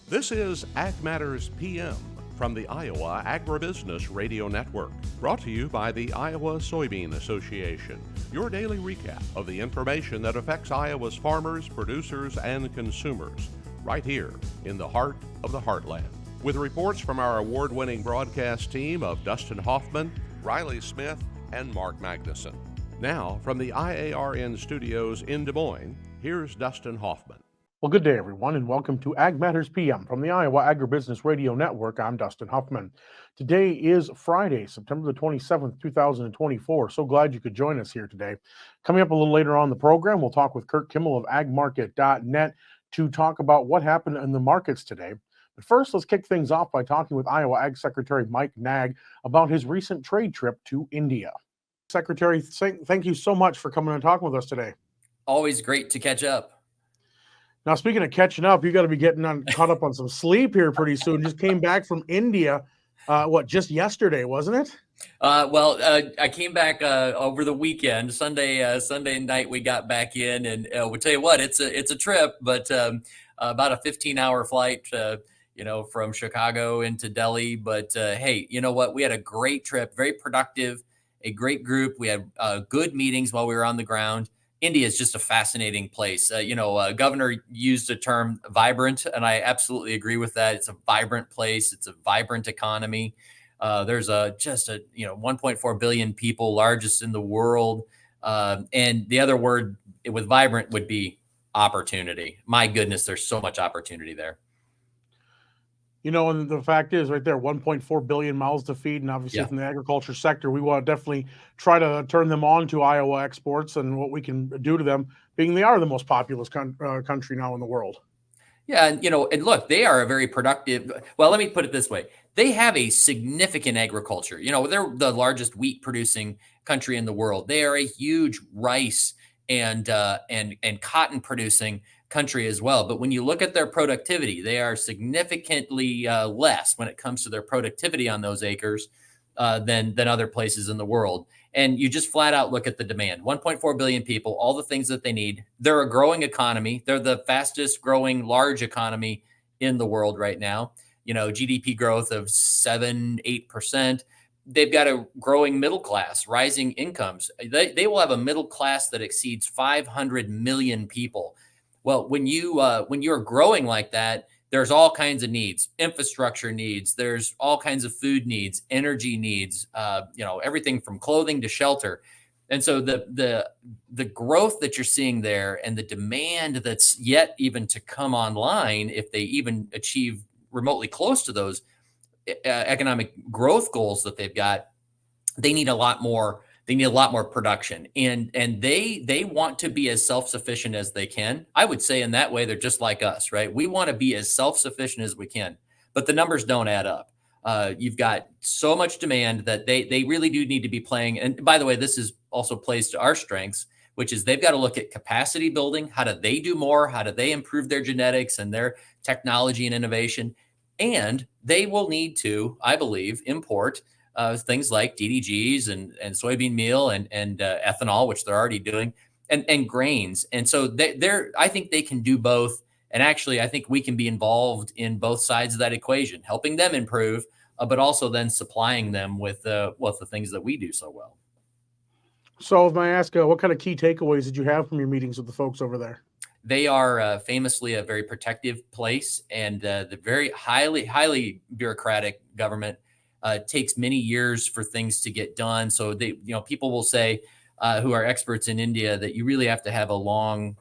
This is Ag Matters PM from the Iowa Agribusiness Radio Network, brought to you by the Iowa Soybean Association. Your daily recap of the information that affects Iowa's farmers, producers, and consumers, right here in the heart of the heartland. With reports from our award-winning broadcast team of Dustin Hoffman, Riley Smith, and Mark Magnuson. Now, from the IARN studios in Des Moines, here's Dustin Hoffman. Well, good day, everyone, and welcome to Ag Matters PM from the Iowa Agribusiness Radio Network. I'm Dustin Huffman. Today is Friday, September the 27th, 2024. So glad you could join us here today. Coming up a little later on the program, we'll talk with Curt Kimmel of agmarket.net to talk about what happened in the markets today. But first, let's kick things off by talking with Iowa Ag Secretary Mike Naig about his recent trade trip to India. Secretary, thank you so much for coming and talking with us today. Always great to catch up. Now, speaking of catching up, you got to be caught up on some sleep here pretty soon. Just came back from India, just yesterday, wasn't it? I came back over the weekend. Sunday night we got back in, and we'll tell you what, it's a trip, but about a 15-hour flight, from Chicago into Delhi. But hey, you know what? We had a great trip, very productive, a great group. We had good meetings while we were on the ground. India is just a fascinating place. Governor used the term vibrant, and I absolutely agree with that. It's a vibrant place. It's a vibrant economy. There's 1.4 billion people, largest in the world. And the other word with vibrant would be opportunity. My goodness, there's so much opportunity there. And the fact is right there, 1.4 billion mouths to feed. And obviously from the agriculture sector, we want to definitely try to turn them on to Iowa exports and what we can do to them, being they are the most populous country now in the world. Yeah. And look, they are a very productive. Well, let me put it this way. They have a significant agriculture. They're the largest wheat producing country in the world. They are a huge rice and cotton producing country as well. But when you look at their productivity, they are significantly less when it comes to their productivity on those acres than other places in the world. And you just flat out look at the demand. 1.4 billion people, all the things that they need. They're a growing economy. They're the fastest growing large economy in the world right now. GDP growth of 7-8%. They've got a growing middle class, rising incomes. They will have a middle class that exceeds 500 million people. Well, when you're growing like that, there's all kinds of needs, infrastructure needs, there's all kinds of food needs, energy needs, everything from clothing to shelter. And so the growth that you're seeing there and the demand that's yet even to come online, if they even achieve remotely close to those economic growth goals that they've got, they need a lot more. They need a lot more production, and they want to be as self-sufficient as they can. I would say in that way, they're just like us, right? We want to be as self-sufficient as we can, but the numbers don't add up. You've got so much demand that they really do need to be playing. And by the way, this is also plays to our strengths, which is they've got to look at capacity building. How do they do more? How do they improve their genetics and their technology and innovation? And they will need to, I believe, import things like DDGs and soybean meal and ethanol, which they're already doing, and grains. And so I think they can do both. And actually, I think we can be involved in both sides of that equation, helping them improve, but also then supplying them with the things that we do so well. So may I ask, what kind of key takeaways did you have from your meetings with the folks over there? They are famously a very protective place, and the very highly bureaucratic government. Takes many years for things to get done. So people will say, who are experts in India, that you really have to have a long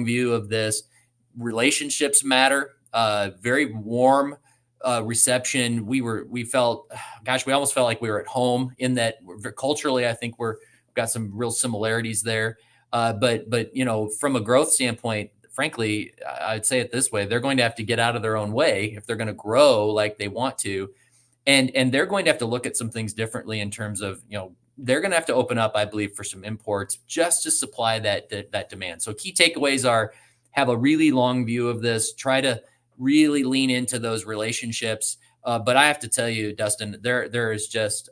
view of this. Relationships matter. Very warm reception. We almost felt like we were at home in that culturally. I think we've got some real similarities there. But from a growth standpoint, frankly, I'd say it this way: they're going to have to get out of their own way if they're going to grow like they want to. And they're going to have to look at some things differently in terms of, they're going to have to open up, I believe, for some imports just to supply that demand. So key takeaways are: have a really long view of this, try to really lean into those relationships. But I have to tell you, Dustin, there is just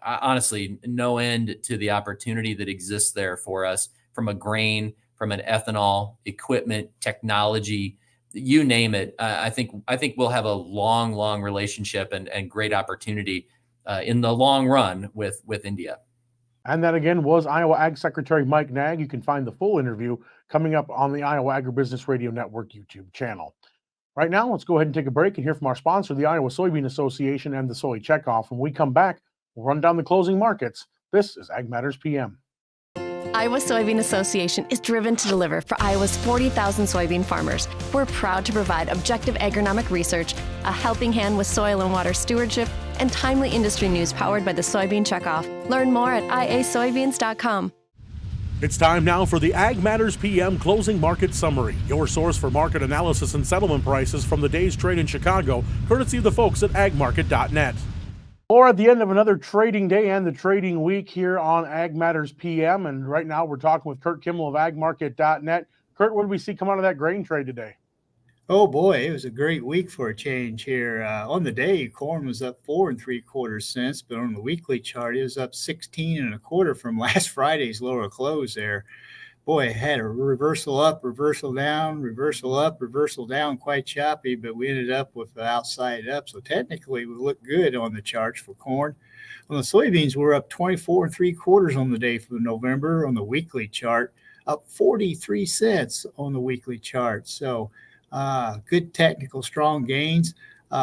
honestly no end to the opportunity that exists there for us from a grain, from an ethanol, equipment, technology, you name it. I think we'll have a long relationship and great opportunity in the long run with India. And that again was Iowa Ag Secretary Mike Naig. You can find the full interview coming up on the Iowa Agribusiness Radio Network YouTube channel. Right now, let's go ahead and take a break and hear from our sponsor, the Iowa Soybean Association and the Soy Checkoff. When we come back, we'll run down the closing markets. This is Ag Matters PM. Iowa Soybean Association is driven to deliver for Iowa's 40,000 soybean farmers. We're proud to provide objective agronomic research, a helping hand with soil and water stewardship, and timely industry news powered by the Soybean Checkoff. Learn more at iasoybeans.com. It's time now for the Ag Matters PM Closing Market Summary, your source for market analysis and settlement prices from the day's trade in Chicago, courtesy of the folks at agmarket.net. Or at the end of another trading day and the trading week here on Ag Matters PM. And right now we're talking with Curt Kimmel of agmarket.net. Curt, what did we see come out of that grain trade today? Oh boy, it was a great week for a change here. On the day, corn was up 4 3/4 cents, but on the weekly chart, it was up 16 1/4 from last Friday's lower close there. Boy, it had a reversal up, reversal down, reversal up, reversal down, quite choppy, but we ended up with the outside up. So technically, we look good on the charts for corn. On the soybeans, we're up 24 3/4 on the day for November on the weekly chart, up 43 cents on the weekly chart. So good technical, strong gains.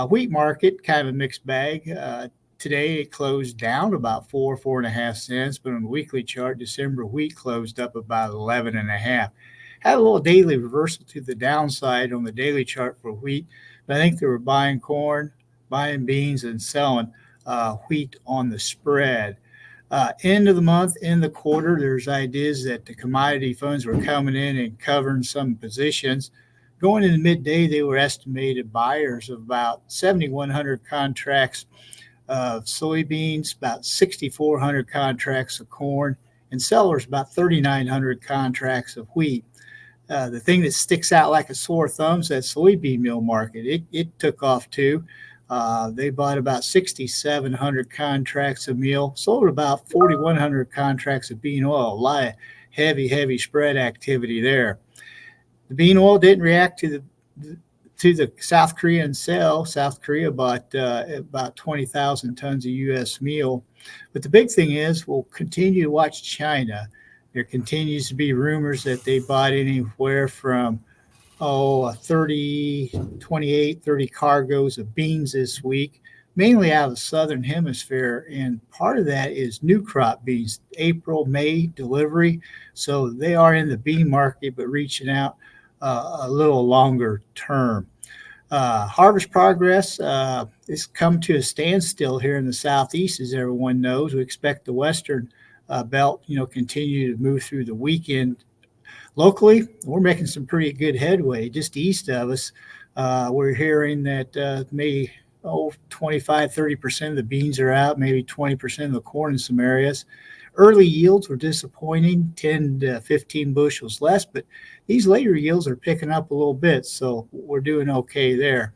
Wheat market, kind of a mixed bag. Today it closed down about 4.5 cents, but on the weekly chart, December wheat closed up about 11.5. Had a little daily reversal to the downside on the daily chart for wheat, but I think they were buying corn, buying beans, and selling wheat on the spread. End of the month, end of the quarter, there's ideas that the commodity funds were coming in and covering some positions. Going into midday, they were estimated buyers of about 7,100 contracts of soybeans, about 6,400 contracts of corn, and sellers about 3,900 contracts of wheat. The thing that sticks out like a sore thumb is that soybean meal market. It took off too. They bought about 6,700 contracts of meal, sold about 4,100 contracts of bean oil. A lot of heavy spread activity there. The bean oil didn't react to the South Korean sale. South Korea bought about 20,000 tons of U.S. meal. But the big thing is we'll continue to watch China. There continues to be rumors that they bought anywhere from 30 cargoes of beans this week, mainly out of the southern hemisphere. And part of that is new crop beans, April, May delivery. So they are in the bean market, but reaching out a little longer term. Harvest progress has come to a standstill here in the southeast, as everyone knows. We expect the western belt, continue to move through the weekend. Locally, we're making some pretty good headway. Just east of us, we're hearing that maybe 25-30% of the beans are out, maybe 20% of the corn in some areas. Early yields were disappointing, 10 to 15 bushels less, but these later yields are picking up a little bit, so we're doing okay there.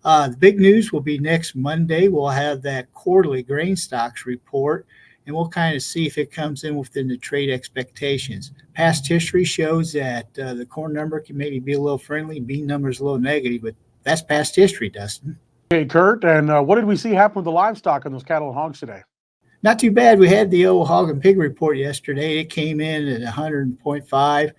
The big news will be next Monday. We'll have that quarterly grain stocks report, and we'll kind of see if it comes in within the trade expectations. Past history shows that the corn number can maybe be a little friendly, bean number is a little negative, but that's past history, Dustin. Okay, Curt, and what did we see happen with the livestock on those cattle and hogs today? Not too bad. We had the old hog and pig report yesterday. It came in at 100.5,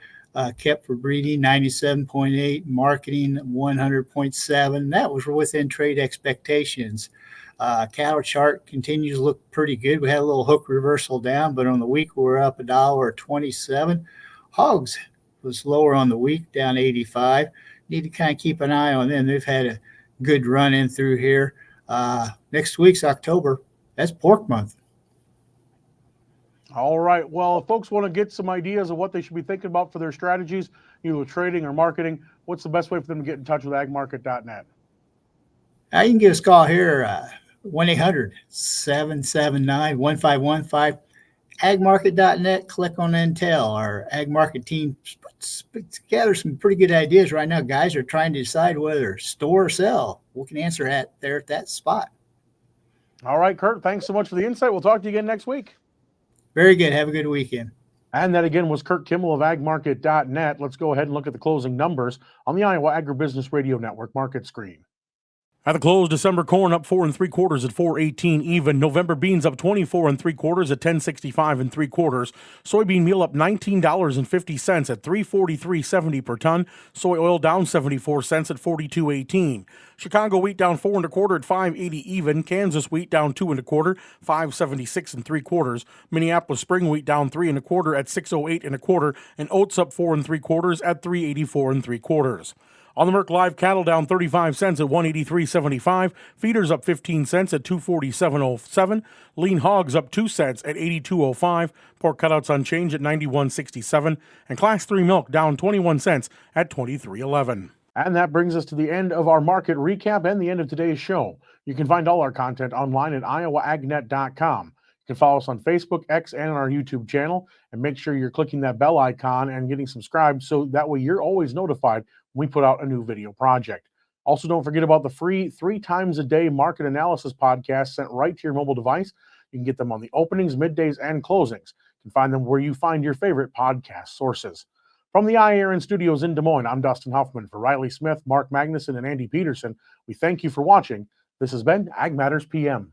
kept for breeding 97.8, marketing 100.7. That was within trade expectations. Cattle chart continues to look pretty good. We had a little hook reversal down, but on the week we're up $1.27. Hogs was lower on the week, down 85. Need to kind of keep an eye on them. They've had a good run in through here. Next week's October. That's pork month. All right. Well, if folks want to get some ideas of what they should be thinking about for their strategies, either trading or marketing, what's the best way for them to get in touch with agmarket.net? You can give us a call here, 1-800-779-1515. Agmarket.net, click on Intel. Our Ag Market team puts together some pretty good ideas right now. Guys are trying to decide whether store or sell. We can answer there at that spot. All right, Curt, thanks so much for the insight. We'll talk to you again next week. Very good. Have a good weekend. And that again was Curt Kimmel of agmarket.net. Let's go ahead and look at the closing numbers on the Iowa Agribusiness Radio Network market screen. At the close, December corn up 4 3/4 at 4.18 even. November beans up 24 3/4 at 10.65 3/4. Soybean meal up $19.50 at 343.70 per ton. Soy oil down 74 cents at 42.18. Chicago wheat down 4 1/4 at 5.80 even. Kansas wheat down 2 1/4, 5.76 3/4. Minneapolis spring wheat down 3 1/4 at 6.08 1/4, and oats up 4 3/4 at 3.84 3/4. On the Merck live cattle down 35 cents at 183.75. Feeders up 15 cents at 247.07. Lean hogs up 2 cents at 82.05. Pork cutouts unchanged at 91.67. And Class 3 milk down 21 cents at 23.11. And that brings us to the end of our market recap and the end of today's show. You can find all our content online at iowaagnet.com. You can follow us on Facebook, X, and on our YouTube channel. And make sure you're clicking that bell icon and getting subscribed so that way you're always notified when we put out a new video project. Also, don't forget about the free 3 times a day market analysis podcast sent right to your mobile device. You can get them on the openings, middays, and closings. You can find them where you find your favorite podcast sources. From the IARN studios in Des Moines, I'm Dustin Huffman. For Riley Smith, Mark Magnuson, and Andy Peterson, we thank you for watching. This has been Ag Matters PM.